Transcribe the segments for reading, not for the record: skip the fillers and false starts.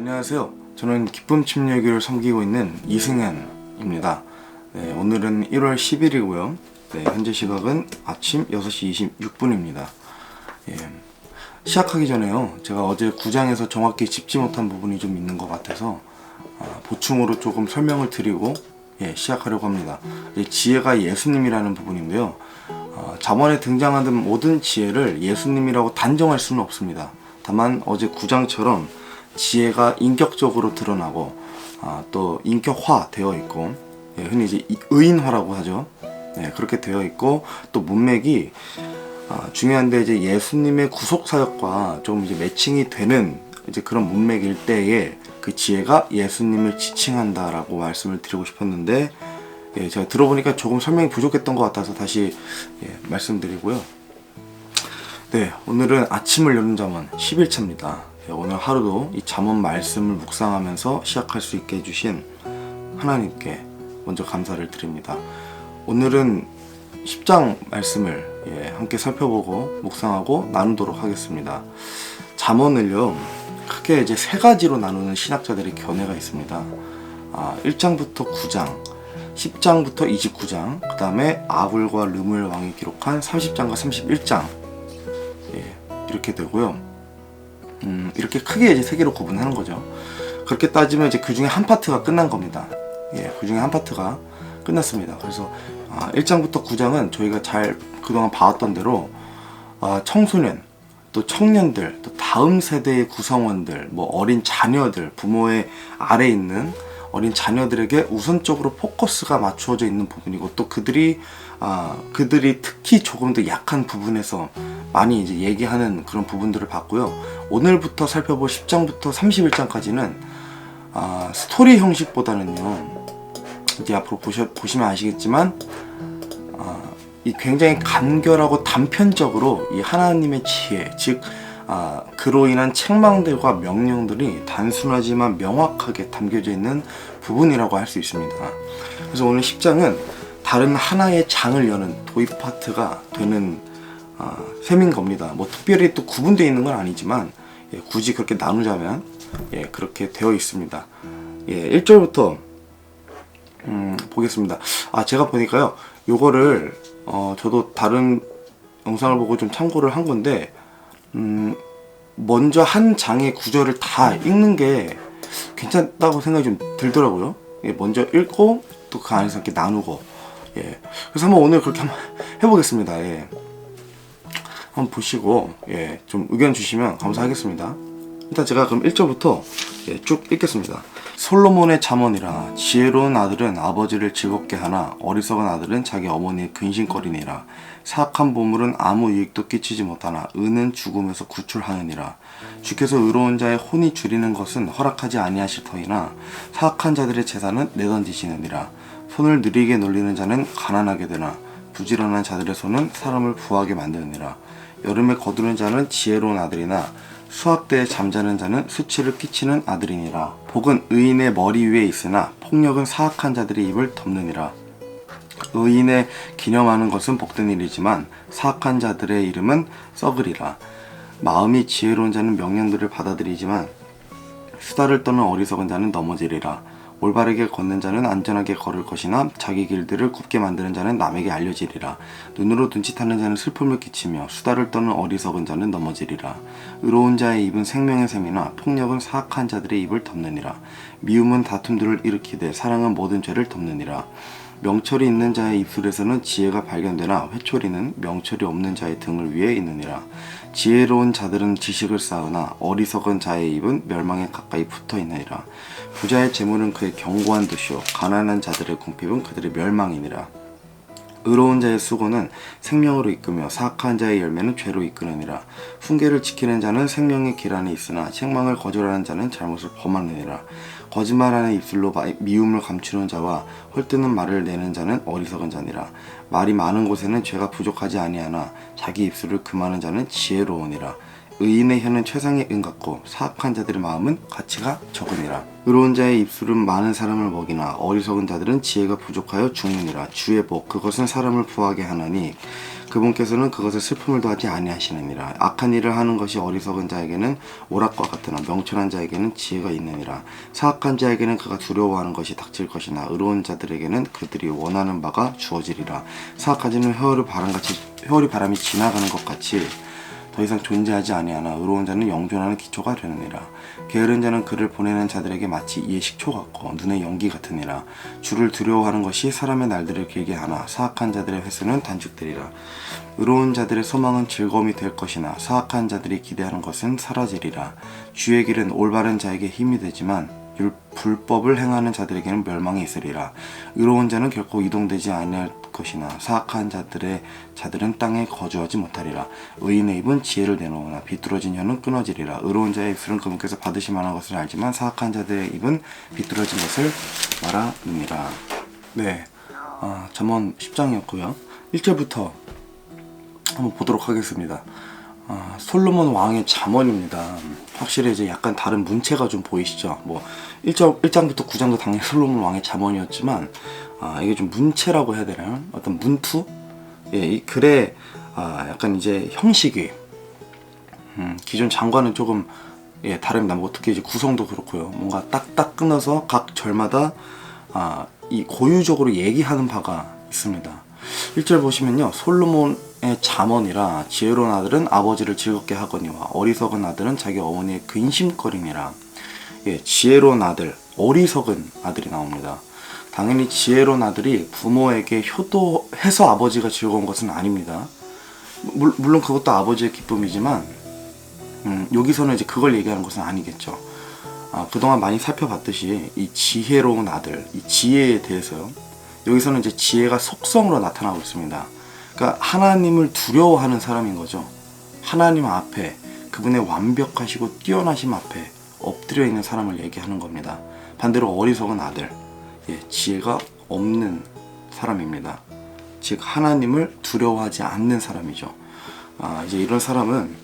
안녕하세요. 저는 기쁨 침례교를 섬기고 있는 이승현입니다. 네, 오늘은 1월 10일이고요. 네, 현재 시각은 아침 6시 26분입니다. 시작하기 전에요. 제가 어제 구장에서 정확히 짚지 못한 부분이 좀 있는 것 같아서 보충으로 조금 설명을 드리고 시작하려고 합니다. 지혜가 예수님이라는 부분인데요. 잠언에 등장하는 모든 지혜를 예수님이라고 단정할 수는 없습니다. 다만 어제 구장처럼 지혜가 인격적으로 드러나고 또 인격화 되어 있고 흔히 이제 의인화라고 하죠. 그렇게 되어 있고 또 문맥이 중요한데 이제 예수님의 구속 사역과 좀 이제 매칭이 되는 이제 그런 문맥일 때에 그 지혜가 예수님을 지칭한다라고 말씀을 드리고 싶었는데 제가 들어보니까 조금 설명이 부족했던 것 같아서 다시 말씀드리고요. 오늘은 아침을 여는 잠언 10일차입니다. 오늘 하루도 이 잠언 말씀을 묵상하면서 시작할 수 있게 해주신 하나님께 먼저 감사를 드립니다. 오늘은 10장 말씀을 함께 살펴보고 묵상하고 나누도록 하겠습니다. 잠언을요 크게 이제 세 가지로 나누는 신학자들의 견해가 있습니다. 1장부터 9장, 10장부터 29장, 그 다음에 아불과 르물 왕이 기록한 30장과 31장 이렇게 되고요. 이렇게 크게 이제 세 개로 구분하는 거죠. 그렇게 따지면 이제 그 중에 한 파트가 끝난 겁니다. 그 중에 한 파트가 끝났습니다. 그래서 1장부터 9장은 저희가 잘 그동안 봐왔던 대로 청소년, 또 청년들, 또 다음 세대의 구성원들, 뭐 어린 자녀들, 부모의 아래 있는 어린 자녀들에게 우선적으로 포커스가 맞추어져 있는 부분이고 또 그들이 특히 조금 더 약한 부분에서 많이 이제 얘기하는 그런 부분들을 봤고요. 오늘부터 살펴볼 10장부터 31장까지는 스토리 형식보다는요. 이제 앞으로 보시면 아시겠지만 이 굉장히 간결하고 단편적으로 이 하나님의 지혜, 즉 그로 인한 책망들과 명령들이 단순하지만 명확하게 담겨져 있는 부분이라고 할 수 있습니다. 그래서 오늘 10장은 다른 하나의 장을 여는 도입 파트가 되는 셈인 겁니다. 뭐 특별히 또 구분되어 있는 건 아니지만 굳이 그렇게 나누자면 그렇게 되어 있습니다. 1절부터 보겠습니다. 제가 보니까요 요거를 저도 다른 영상을 보고 좀 참고를 한 건데 먼저 한 장의 구절을 다 읽는 게 괜찮다고 생각이 좀 들더라고요. 먼저 읽고 또 그 안에서 이렇게 나누고 그래서 한번 오늘 그렇게 한번 해보겠습니다. 한번 보시고 좀 의견 주시면 감사하겠습니다. 일단 제가 그럼 1절부터 쭉 읽겠습니다. 솔로몬의 잠언이라 지혜로운 아들은 아버지를 즐겁게 하나 어리석은 아들은 자기 어머니의 근심거리니라. 사악한 보물은 아무 유익도 끼치지 못하나 은은 죽음에서 구출하느니라. 주께서 의로운 자의 혼이 줄이는 것은 허락하지 아니하실 터이나 사악한 자들의 재산은 내던지시느니라. 손을 느리게 놀리는 자는 가난하게 되나 부지런한 자들의 손은 사람을 부하게 만드느니라. 여름에 거두는 자는 지혜로운 아들이나 수학 때에 잠자는 자는 수치를 끼치는 아들이니라. 복은 의인의 머리 위에 있으나 폭력은 사악한 자들의 입을 덮느니라. 의인의 기념하는 것은 복된 일이지만 사악한 자들의 이름은 썩으리라. 마음이 지혜로운 자는 명령들을 받아들이지만 수다를 떠는 어리석은 자는 넘어지리라. 올바르게 걷는 자는 안전하게 걸을 것이나 자기 길들을 굽게 만드는 자는 남에게 알려지리라. 눈으로 눈짓하는 자는 슬픔을 끼치며 수다를 떠는 어리석은 자는 넘어지리라. 의로운 자의 입은 생명의 샘이나 폭력은 사악한 자들의 입을 덮느니라. 미움은 다툼들을 일으키되 사랑은 모든 죄를 덮느니라. 명철이 있는 자의 입술에서는 지혜가 발견되나 회초리는 명철이 없는 자의 등을 위에 있느니라. 지혜로운 자들은 지식을 쌓으나 어리석은 자의 입은 멸망에 가까이 붙어있느니라. 부자의 재물은 그의 견고한 듯이요 가난한 자들의 궁핍은 그들의 멸망이니라. 의로운 자의 수고는 생명으로 이끄며 사악한 자의 열매는 죄로 이끄느니라. 훈계를 지키는 자는 생명의 길 안에 있으나 책망을 거절하는 자는 잘못을 범하느니라. 거짓말하는 입술로 미움을 감추는 자와 헐뜯는 말을 내는 자는 어리석은 자니라. 말이 많은 곳에는 죄가 부족하지 아니하나 자기 입술을 금하는 자는 지혜로우니라. 의인의 혀는 최상의 은 같고 사악한 자들의 마음은 가치가 적으니라. 의로운 자의 입술은 많은 사람을 먹이나 어리석은 자들은 지혜가 부족하여 죽느니라. 주의 복 그것은 사람을 부하게 하나니 그분께서는 그것을 슬픔을 더하지 아니하시느니라. 악한 일을 하는 것이 어리석은 자에게는 오락과 같으나 명철한 자에게는 지혜가 있느니라. 사악한 자에게는 그가 두려워하는 것이 닥칠 것이나 의로운 자들에게는 그들이 원하는 바가 주어지리라. 사악한 자는 회오리 바람이 지나가는 것 같이 더 이상 존재하지 아니하나 의로운 자는 영존하는 기초가 되느니라. 게으른 자는 그를 보내는 자들에게 마치 이의 식초 같고 눈의 연기 같으니라. 주를 두려워하는 것이 사람의 날들을 길게 하나 사악한 자들의 횟수는 단축되리라. 의로운 자들의 소망은 즐거움이 될 것이나 사악한 자들이 기대하는 것은 사라지리라. 주의 길은 올바른 자에게 힘이 되지만 불법을 행하는 자들에게는 멸망이 있으리라. 의로운 자는 결코 이동되지 아니할 것이나 사악한 자들은 땅에 거주하지 못하리라. 의인의 입은 지혜를 내놓으나 비뚤어진 혀는 끊어지리라. 의로운 자의 입술은 그분께서 받으실 만한 것을 알지만 사악한 자들의 입은 비뚤어진 것을 말하느니라. 네, 잠언 10장이었고요 1절부터 한번 보도록 하겠습니다. 솔로몬 왕의 잠언입니다. 확실히 이제 약간 다른 문체가 좀 보이시죠? 뭐 1장부터 9장도 당연히 솔로몬 왕의 잠언이었지만 이게 좀 문체라고 해야 되나요? 어떤 문투? 예, 이 글의 약간 이제 형식이 기존 장과는 조금 다릅니다. 뭐 특히 이제 구성도 그렇고요. 뭔가 딱딱 끊어서 각 절마다 이 고유적으로 얘기하는 바가 있습니다. 1절 보시면요, 솔로몬의 잠언이라 지혜로운 아들은 아버지를 즐겁게 하거니와 어리석은 아들은 자기 어머니의 근심거리니라. 예, 지혜로운 아들, 어리석은 아들이 나옵니다. 당연히 지혜로운 아들이 부모에게 효도해서 아버지가 즐거운 것은 아닙니다. 물론 그것도 아버지의 기쁨이지만 여기서는 이제 그걸 얘기하는 것은 아니겠죠. 그동안 많이 살펴봤듯이 이 지혜로운 아들, 이 지혜에 대해서요, 여기서는 이제 지혜가 속성으로 나타나고 있습니다. 그러니까 하나님을 두려워하는 사람인 거죠. 하나님 앞에, 그분의 완벽하시고 뛰어나심 앞에 엎드려 있는 사람을 얘기하는 겁니다. 반대로 어리석은 아들, 지혜가 없는 사람입니다. 즉 하나님을 두려워하지 않는 사람이죠. 이제 이런 사람은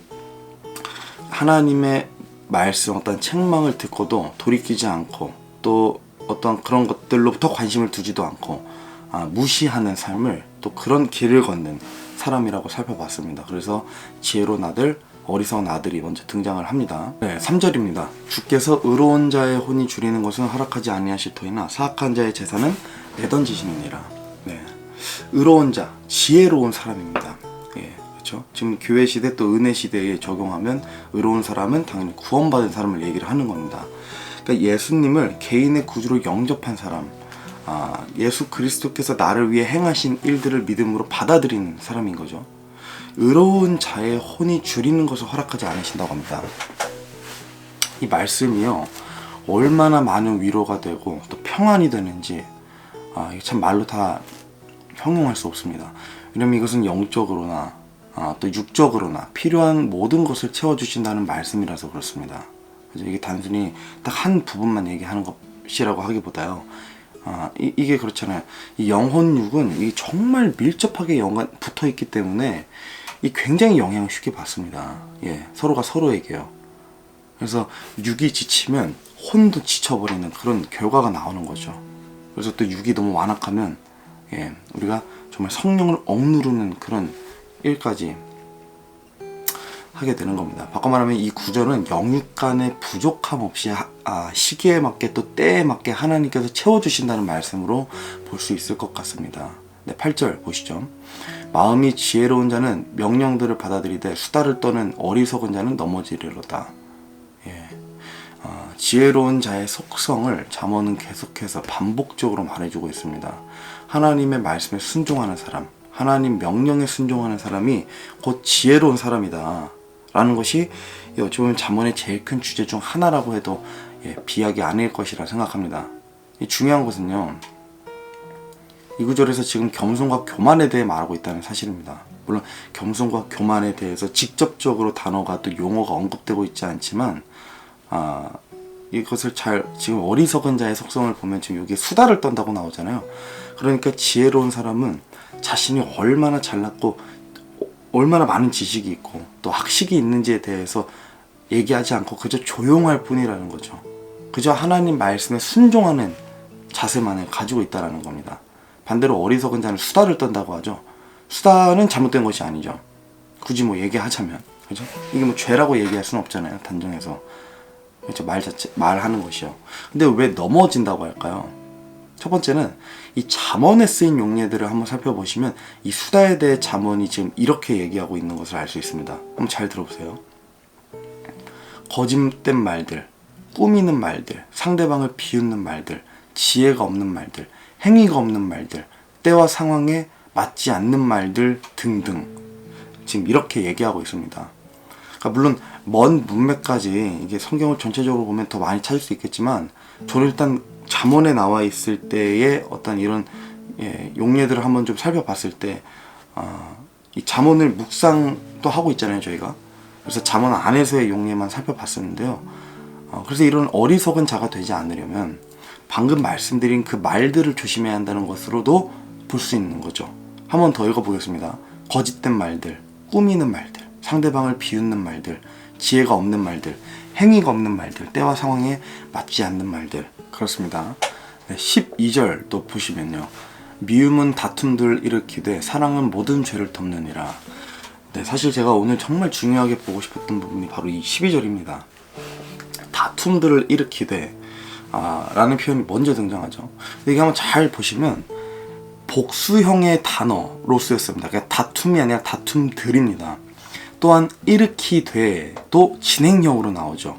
하나님의 말씀, 어떤 책망을 듣고도 돌이키지 않고 또 어떤 그런 것들로부터 관심을 두지도 않고 무시하는 삶을, 또 그런 길을 걷는 사람이라고 살펴봤습니다. 그래서 지혜로운 아들, 어리석은 아들이 먼저 등장을 합니다. 3절입니다. 주께서 의로운 자의 혼이 줄이는 것은 허락하지 아니하실 터이나 사악한 자의 재산은 내던지시느니라. 의로운 자, 지혜로운 사람입니다. 그렇죠? 지금 교회 시대 또 은혜 시대에 적용하면 의로운 사람은 당연히 구원받은 사람을 얘기를 하는 겁니다. 그러니까 예수님을 개인의 구주로 영접한 사람, 예수 그리스도께서 나를 위해 행하신 일들을 믿음으로 받아들이는 사람인 거죠. 의로운 자의 혼이 줄이는 것을 허락하지 않으신다고 합니다. 이 말씀이요, 얼마나 많은 위로가 되고 또 평안이 되는지 이게 참 말로 다 형용할 수 없습니다. 왜냐면 이것은 영적으로나 또 육적으로나 필요한 모든 것을 채워주신다는 말씀이라서 그렇습니다. 그래서 이게 단순히 딱 한 부분만 얘기하는 것이라고 하기보다요, 이게 그렇잖아요. 이 영혼 육은 이게 정말 밀접하게 붙어 있기 때문에 이 굉장히 영향을 쉽게 받습니다. 서로가 서로에게요. 그래서 육이 지치면 혼도 지쳐버리는 그런 결과가 나오는 거죠. 그래서 또 육이 너무 완악하면 우리가 정말 성령을 억누르는 그런 일까지 하게 되는 겁니다. 바꿔 말하면 이 구절은 영육 간의 부족함 없이 시기에 맞게 또 때에 맞게 하나님께서 채워주신다는 말씀으로 볼 수 있을 것 같습니다. 8절 보시죠. 마음이 지혜로운 자는 명령들을 받아들이되 수다를 떠는 어리석은 자는 넘어지리로다. 지혜로운 자의 속성을 잠언은 계속해서 반복적으로 말해주고 있습니다. 하나님의 말씀에 순종하는 사람, 하나님 명령에 순종하는 사람이 곧 지혜로운 사람이다 라는 것이 어찌 보면 잠언의 제일 큰 주제 중 하나라고 해도 비약이 아닐 것이라 생각합니다. 중요한 것은요, 이 구절에서 지금 겸손과 교만에 대해 말하고 있다는 사실입니다. 물론 겸손과 교만에 대해서 직접적으로 단어가 또 용어가 언급되고 있지 않지만 이것을 지금 어리석은 자의 속성을 보면 지금 여기 수다를 떤다고 나오잖아요. 그러니까 지혜로운 사람은 자신이 얼마나 잘났고 얼마나 많은 지식이 있고 또 학식이 있는지에 대해서 얘기하지 않고 그저 조용할 뿐이라는 거죠. 그저 하나님 말씀에 순종하는 자세만을 가지고 있다는 겁니다. 반대로 어리석은 자는 수다를 떤다고 하죠. 수다는 잘못된 것이 아니죠. 굳이 뭐 얘기하자면, 그죠? 이게 뭐 죄라고 얘기할 수는 없잖아요. 단정해서. 그렇죠. 말하는 것이요. 근데 왜 넘어진다고 할까요? 첫 번째는 이 잠언에 쓰인 용례들을 한번 살펴보시면 이 수다에 대해 잠언이 지금 이렇게 얘기하고 있는 것을 알 수 있습니다. 한번 잘 들어보세요. 거짓된 말들, 꾸미는 말들, 상대방을 비웃는 말들, 지혜가 없는 말들, 행위가 없는 말들, 때와 상황에 맞지 않는 말들 등등 지금 이렇게 얘기하고 있습니다. 그러니까 물론 먼 문맥까지 이게 성경을 전체적으로 보면 더 많이 찾을 수 있겠지만 저는 일단 잠언에 나와 있을 때의 어떤 이런 용례들을 한번 좀 살펴봤을 때 이 잠언을 묵상도 하고 있잖아요 저희가. 그래서 잠언 안에서의 용례만 살펴봤었는데요. 그래서 이런 어리석은 자가 되지 않으려면 방금 말씀드린 그 말들을 조심해야 한다는 것으로도 볼 수 있는 거죠. 한번 더 읽어보겠습니다. 거짓된 말들, 꾸미는 말들, 상대방을 비웃는 말들, 지혜가 없는 말들, 행위가 없는 말들, 때와 상황에 맞지 않는 말들. 그렇습니다. 12절 또 보시면요. 미움은 다툼들 일으키되 사랑은 모든 죄를 덮느니라. 네, 사실 제가 오늘 정말 중요하게 보고 싶었던 부분이 바로 이 12절입니다. 다툼들을 일으키되 라는 표현이 먼저 등장하죠. 이게 한번 잘 보시면 복수형의 단어로 쓰였습니다. 그러니까 다툼이 아니라 다툼들입니다. 또한 일으키되도 진행형으로 나오죠.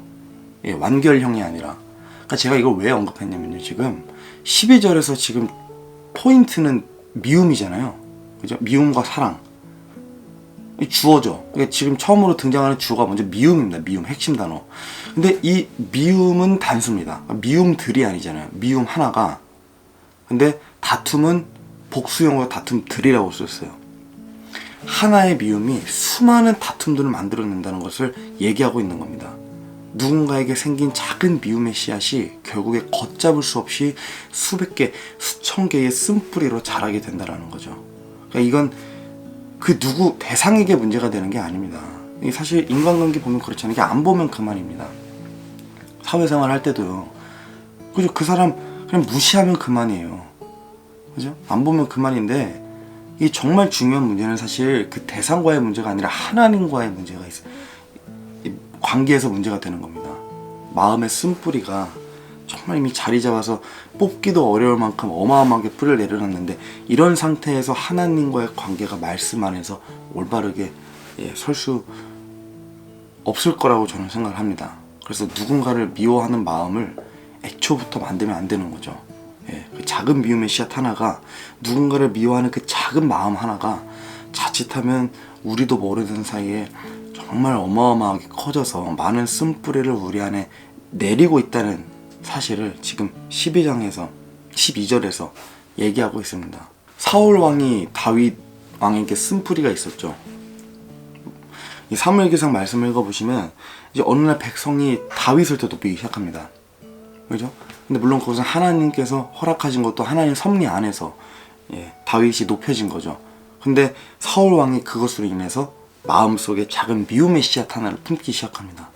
완결형이 아니라. 그러니까 제가 이걸 왜 언급했냐면요. 지금 12절에서 지금 포인트는 미움이잖아요. 그죠? 미움과 사랑. 주어죠. 그러니까 지금 처음으로 등장하는 주어가 먼저 미움입니다. 미움, 핵심 단어. 근데 이 미움은 단수입니다. 미움들이 아니잖아요. 미움 하나가. 근데 다툼은 복수형으로 다툼들이라고 썼어요. 하나의 미움이 수많은 다툼들을 만들어낸다는 것을 얘기하고 있는 겁니다. 누군가에게 생긴 작은 미움의 씨앗이 결국에 걷잡을 수 없이 수백 개, 수천 개의 쓴뿌리로 자라게 된다는 거죠. 그러니까 이건 그 누구 대상에게 문제가 되는 게 아닙니다. 사실 인간관계 보면 그렇잖아요. 이게 안 보면 그만입니다. 사회생활 할 때도요. 그죠? 그 사람 그냥 무시하면 그만이에요. 그죠? 안 보면 그만인데 이 정말 중요한 문제는 사실 그 대상과의 문제가 아니라 하나님과의 문제가 있어요. 관계에서 문제가 되는 겁니다. 마음의 쓴뿌리가 정말 이미 자리 잡아서 뽑기도 어려울 만큼 어마어마하게 뿌리를 내려놨는데 이런 상태에서 하나님과의 관계가 말씀 안에서 올바르게 설 수 없을 거라고 저는 생각을 합니다. 그래서 누군가를 미워하는 마음을 애초부터 만들면 안 되는 거죠. 그 작은 미움의 씨앗 하나가 누군가를 미워하는 그 작은 마음 하나가 자칫하면 우리도 모르는 사이에 정말 어마어마하게 커져서 많은 쓴뿌리를 우리 안에 내리고 있다는 사실을 지금 12절에서 얘기하고 있습니다. 사울 왕이 다윗 왕에게 쓴뿌리가 있었죠. 이 사무엘기상 말씀을 읽어보시면 이제 어느 날 백성이 다윗을 더 높이기 시작합니다. 그죠? 근데 물론 그것은 하나님께서 허락하신 것도 하나님 섭리 안에서 다윗이 높여진 거죠. 근데 사울 왕이 그것으로 인해서 마음속에 작은 미움의 씨앗 하나를 품기 시작합니다.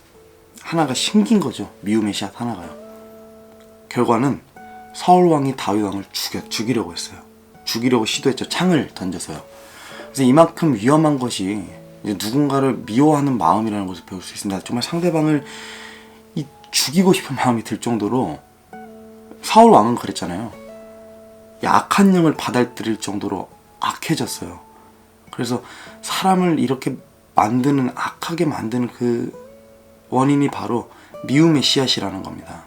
하나가 심긴 거죠. 미움의 씨앗 하나가요. 결과는 사울 왕이 다윗 왕을 죽이려고 했어요. 죽이려고 시도했죠. 창을 던져서요. 그래서 이만큼 위험한 것이 이제 누군가를 미워하는 마음이라는 것을 배울 수 있습니다. 정말 상대방을 죽이고 싶은 마음이 들 정도로 사울 왕은 그랬잖아요. 악한 영을 받아들일 정도로 악해졌어요. 그래서 사람을 이렇게 만드는, 악하게 만드는 그 원인이 바로 미움의 씨앗이라는 겁니다.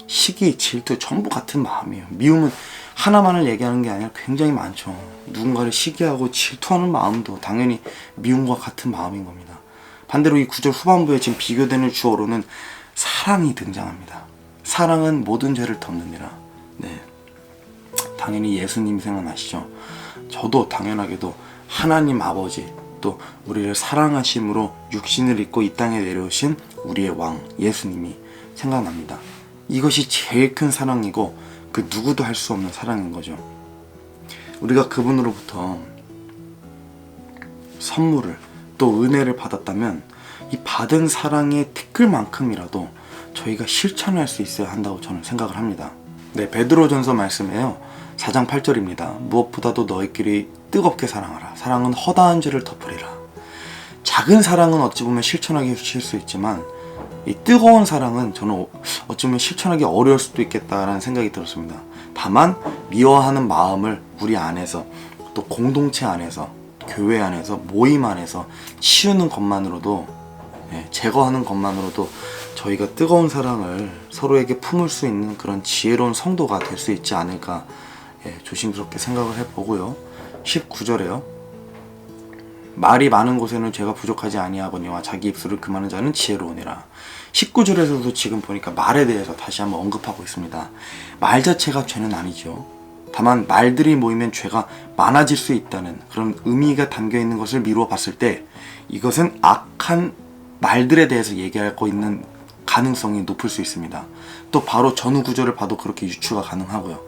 시기, 질투 전부 같은 마음이에요. 미움은 하나만을 얘기하는 게 아니라 굉장히 많죠. 누군가를 시기하고 질투하는 마음도 당연히 미움과 같은 마음인 겁니다. 반대로 이 구절 후반부에 지금 비교되는 주어로는 사랑이 등장합니다. 사랑은 모든 죄를 덮느니라. 네, 당연히 예수님 생각나시죠? 저도 당연하게도 하나님 아버지 또 우리를 사랑하심으로 육신을 입고 이 땅에 내려오신 우리의 왕 예수님이 생각납니다. 이것이 제일 큰 사랑이고 그 누구도 할 수 없는 사랑인 거죠. 우리가 그분으로부터 선물을 또 은혜를 받았다면 이 받은 사랑의 티끌만큼이라도 저희가 실천할 수 있어야 한다고 저는 생각을 합니다. 네, 베드로전서 말씀에요. 4장 8절입니다. 무엇보다도 너희끼리 뜨겁게 사랑하라. 사랑은 허다한 죄를 덮으리라. 작은 사랑은 어찌 보면 실천하기 쉬울 수 있지만 이 뜨거운 사랑은 저는 어찌 보면 실천하기 어려울 수도 있겠다라는 생각이 들었습니다. 다만 미워하는 마음을 우리 안에서 또 공동체 안에서 교회 안에서 모임 안에서 치우는 것만으로도 제거하는 것만으로도 저희가 뜨거운 사랑을 서로에게 품을 수 있는 그런 지혜로운 성도가 될 수 있지 않을까 조심스럽게 생각을 해보고요. 19절에요. 말이 많은 곳에는 죄가 부족하지 아니하거니와 자기 입술을 금하는 자는 지혜로우니라. 19절에서도 지금 보니까 말에 대해서 다시 한번 언급하고 있습니다. 말 자체가 죄는 아니죠. 다만 말들이 모이면 죄가 많아질 수 있다는 그런 의미가 담겨있는 것을 미루어 봤을 때 이것은 악한 말들에 대해서 얘기하고 있는 가능성이 높을 수 있습니다. 또 바로 전후 구절을 봐도 그렇게 유추가 가능하고요.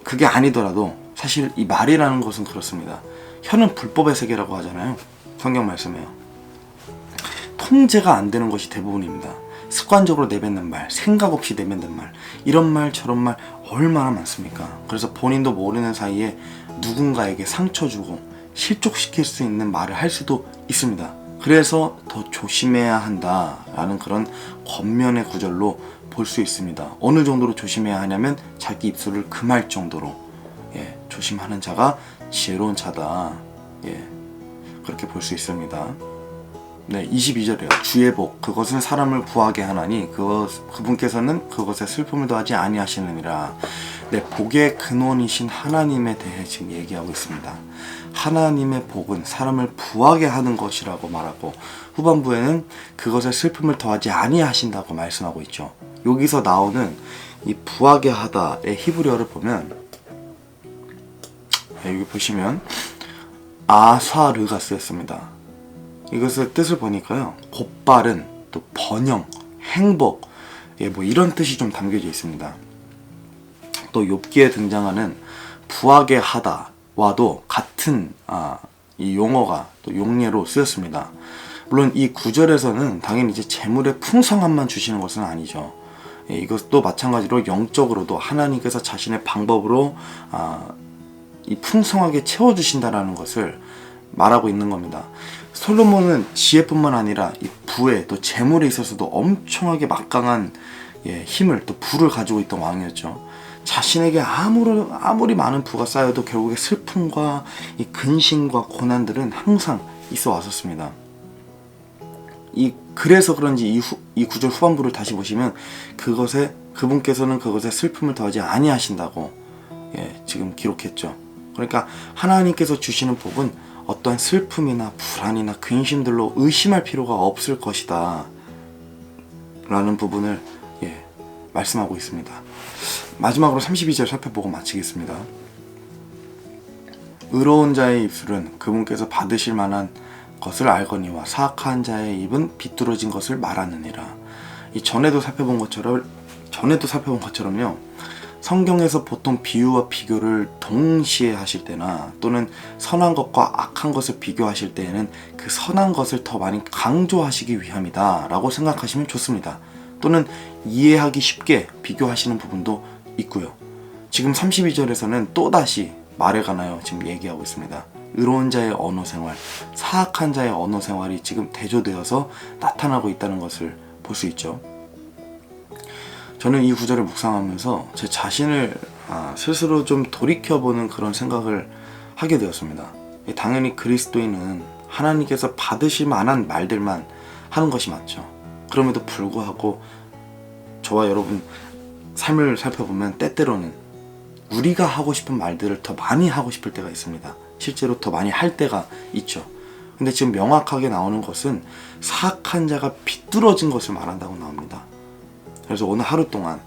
그게 아니더라도 사실 이 말이라는 것은 그렇습니다. 혀는 불법의 세계라고 하잖아요. 성경 말씀에요. 통제가 안 되는 것이 대부분입니다. 습관적으로 내뱉는 말, 생각 없이 내뱉는 말, 이런 말 저런 말 얼마나 많습니까? 그래서 본인도 모르는 사이에 누군가에게 상처 주고 실족시킬 수 있는 말을 할 수도 있습니다. 그래서 더 조심해야 한다라는 그런 권면의 구절로 볼 수 있습니다. 어느 정도로 조심해야 하냐면 자기 입술을 금할 정도로 조심하는 자가 지혜로운 자다. 그렇게 볼 수 있습니다. 22절이에요. 주의 복 그것은 사람을 구하게 하나니 그분께서는 그것에 슬픔을 더하지 아니하시느니라. 복의 근원이신 하나님에 대해 지금 얘기하고 있습니다. 하나님의 복은 사람을 부하게 하는 것이라고 말하고 후반부에는 그것에 슬픔을 더하지 아니하신다고 말씀하고 있죠. 여기서 나오는 이 부하게 하다의 히브리어를 보면 여기 보시면 아사르가 쓰였습니다. 이것의 뜻을 보니까요, 곧바른, 또 번영, 행복, 뭐 이런 뜻이 좀 담겨져 있습니다. 또 욥기에 등장하는 부하게 하다와도 같은 이 용어가 또 용례로 쓰였습니다. 물론 이 구절에서는 당연히 이제 재물의 풍성함만 주시는 것은 아니죠. 이것도 마찬가지로 영적으로도 하나님께서 자신의 방법으로 이 풍성하게 채워주신다라는 것을 말하고 있는 겁니다. 솔로몬은 지혜뿐만 아니라 이 부에 또 재물에 있어서도 엄청나게 막강한 힘을 또 부를 가지고 있던 왕이었죠. 자신에게 아무리 많은 부가 쌓여도 결국에 슬픔과 이 근심과 고난들은 항상 있어 왔었습니다. 그래서 그런지 이 구절 후반부를 다시 보시면 그분께서는 그것에 슬픔을 더하지 아니하신다고 지금 기록했죠. 그러니까 하나님께서 주시는 복은 어떠한 슬픔이나 불안이나 근심들로 의심할 필요가 없을 것이다 라는 부분을 말씀하고 있습니다. 마지막으로 32절 살펴보고 마치겠습니다. 의로운 자의 입술은 그분께서 받으실 만한 것을 알거니와 사악한 자의 입은 비뚤어진 것을 말하느니라. 전에도 살펴본 것처럼요, 성경에서 보통 비유와 비교를 동시에 하실 때나 또는 선한 것과 악한 것을 비교하실 때에는 그 선한 것을 더 많이 강조하시기 위함이다 라고 생각하시면 좋습니다. 또는 이해하기 쉽게 비교하시는 부분도 있고요. 지금 32절에서는 또다시 말에 관하여 지금 얘기하고 있습니다. 의로운 자의 언어 생활, 사악한 자의 언어 생활이 지금 대조되어서 나타나고 있다는 것을 볼 수 있죠. 저는 이 구절을 묵상하면서 제 자신을 스스로 좀 돌이켜보는 그런 생각을 하게 되었습니다. 당연히 그리스도인은 하나님께서 받으실 만한 말들만 하는 것이 맞죠. 그럼에도 불구하고 저와 여러분 삶을 살펴보면 때때로는 우리가 하고 싶은 말들을 더 많이 하고 싶을 때가 있습니다. 실제로 더 많이 할 때가 있죠. 근데 지금 명확하게 나오는 것은 사악한 자가 비뚤어진 것을 말한다고 나옵니다. 그래서 오늘 하루 동안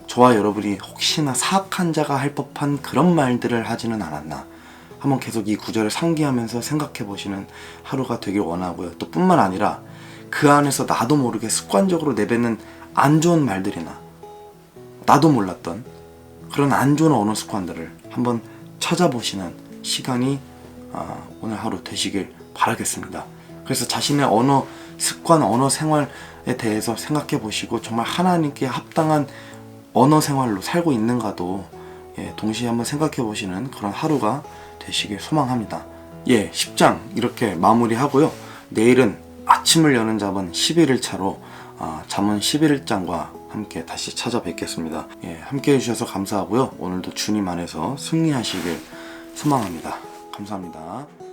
저와 여러분이 혹시나 사악한 자가 할 법한 그런 말들을 하지는 않았나 한번 계속 이 구절을 상기하면서 생각해 보시는 하루가 되길 원하고요. 또 뿐만 아니라 그 안에서 나도 모르게 습관적으로 내뱉는 안 좋은 말들이나 나도 몰랐던 그런 안 좋은 언어 습관들을 한번 찾아보시는 시간이 오늘 하루 되시길 바라겠습니다. 그래서 자신의 언어 습관, 언어 생활에 대해서 생각해 보시고 정말 하나님께 합당한 언어 생활로 살고 있는가도 동시에 한번 생각해 보시는 그런 하루가 되시길 소망합니다. 예, 10장 이렇게 마무리하고요. 내일은 아침을 여는 잠언 11일차로 잠언 11장과 함께 다시 찾아뵙겠습니다. 예, 함께 해주셔서 감사하고요. 오늘도 주님 안에서 승리하시길 소망합니다. 감사합니다.